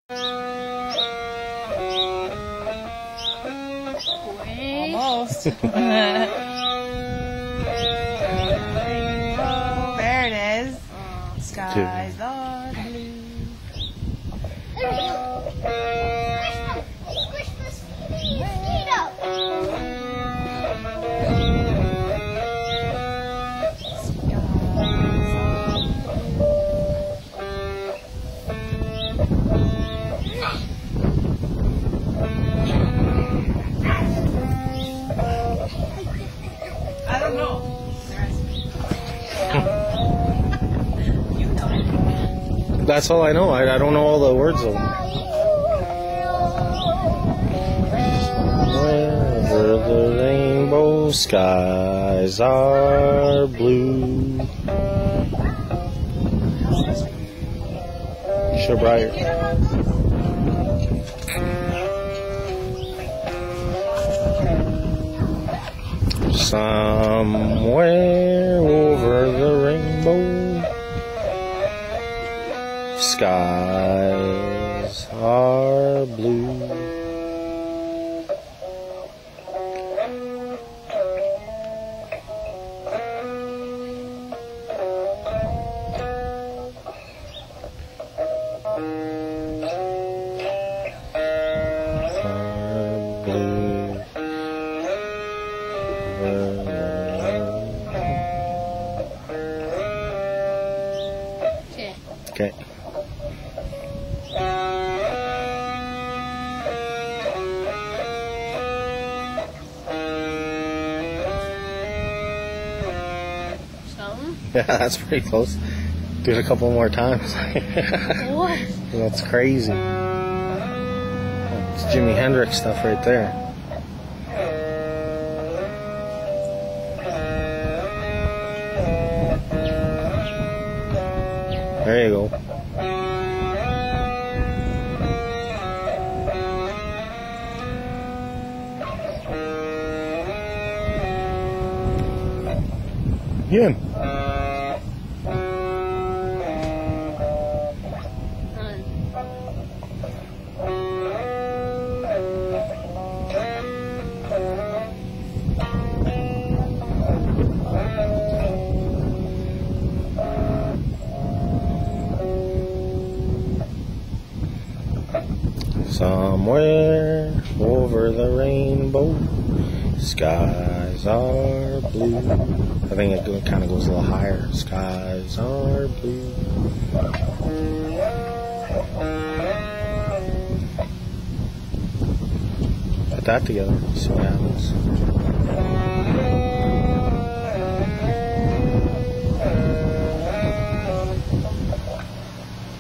Almost. There it is. Skies are blue. I don't know. You know it. That's all I know. I don't know all the words of them. Wherever the rainbow skies are blue. Sure, brighter. Somewhere over the rainbow, skies are blue. Okay. Yeah, that's pretty close. Do it a couple more times. What? That's crazy. It's Jimi Hendrix stuff right there. There you go. Again. Somewhere over the rainbow, skies are blue. I think it kind of goes a little higher. Skies are blue. Put that together, see what happens.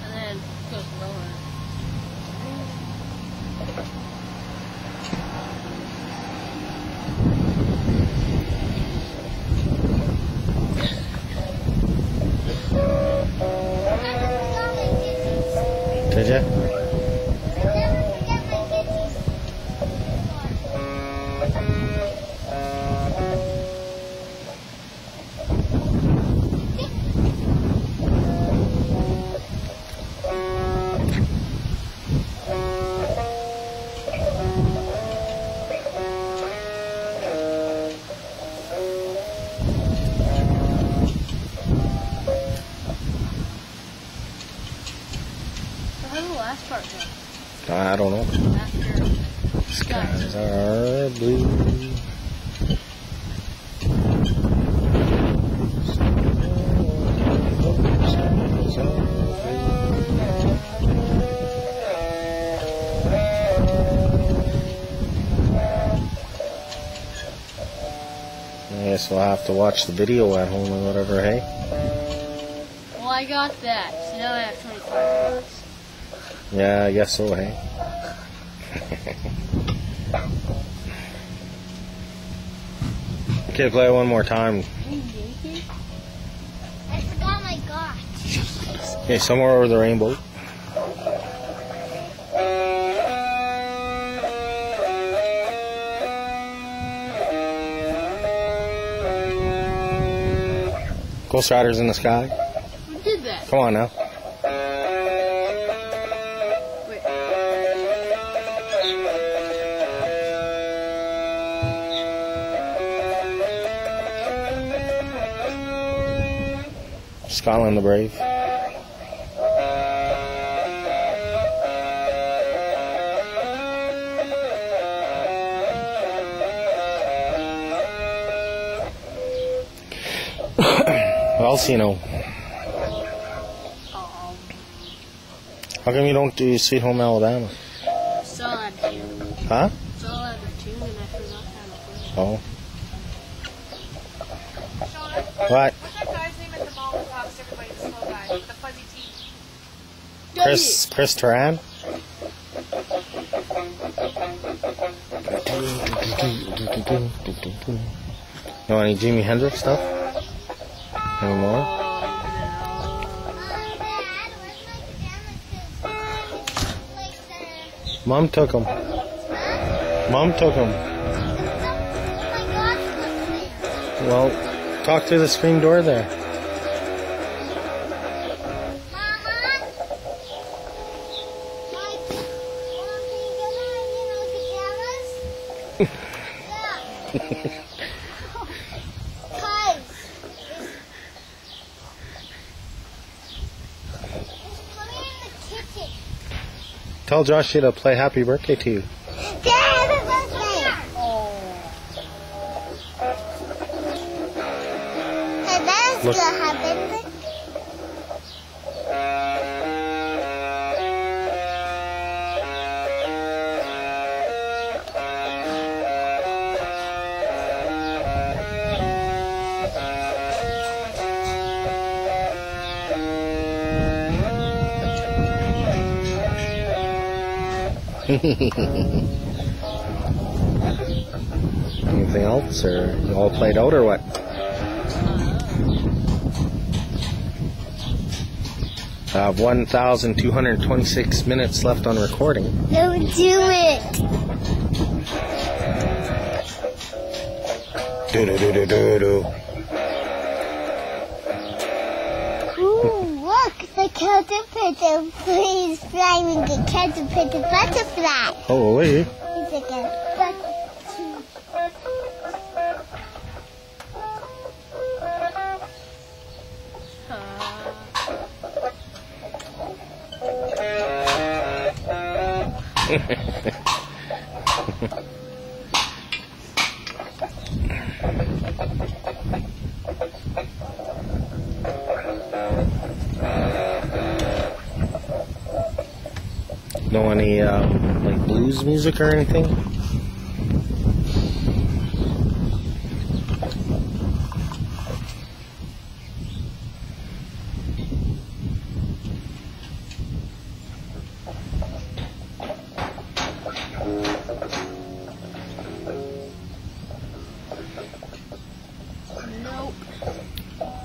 And then it goes lower. Did ya? How's the last part go? I don't know. After Skies are blue. I guess we'll have to watch the video at home or whatever, hey? Well, I got that. So now I have 25 bucks. Yeah, I guess so, hey? Okay, play it one more time. I forgot my gosh. Okay, somewhere over the rainbow. Ghost Riders in the Sky. Who did that? Come on now. Wait. Scotland the Brave. What else you know? How come you don't do Sweet Home Alabama? Saw that tune. Huh? Saw that tune and I forgot how to play it. Oh. Sean, What? what's that guy's name at the mall who talks to everybody, the slow guy with the fuzzy teeth? Chris Turan? You want any Jimi Hendrix stuff? Any more? Mom took them. Mom took them. Well, talk through the screen door there. Tell Joshua to play Happy Birthday to you. Happy birthday! Hey, that's Look. gonna happen. Anything else, or you all played out, or what? I have 1,226 minutes left on recording. Don't do it. Do-do-do-do-do-do. Ooh, look, the caterpillar is flying the caterpillar butterfly. Holy. It's like a Know any like blues music or anything? Nope.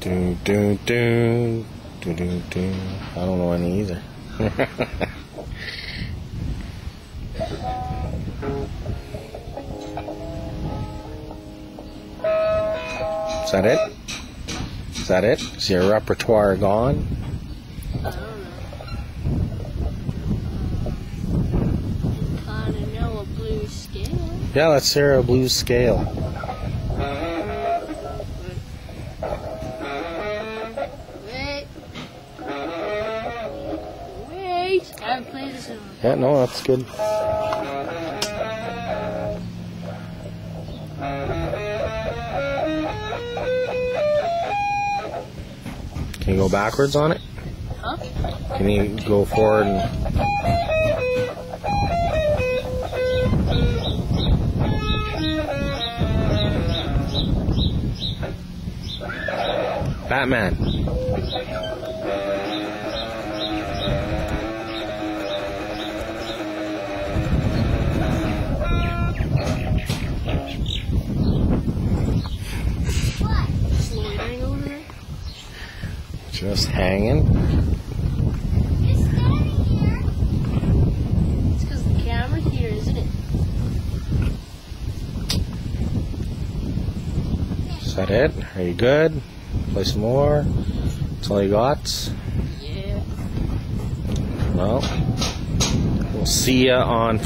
Do do do do do do. I don't know any either. Is that it? Is that it? Is your repertoire gone? I don't know. Kinda know a blues scale. Yeah, let's hear a blues scale. Wait. Wait. I haven't played this in a Yeah, no, that's good. Can you go backwards on it? Huh? Can you go forward and... Batman. Loitering over there? Just hanging. It's standing here. It's because the camera's here, isn't it? Is that it? Are you good? Play some more? That's all you got? Yeah. Well, we'll see ya on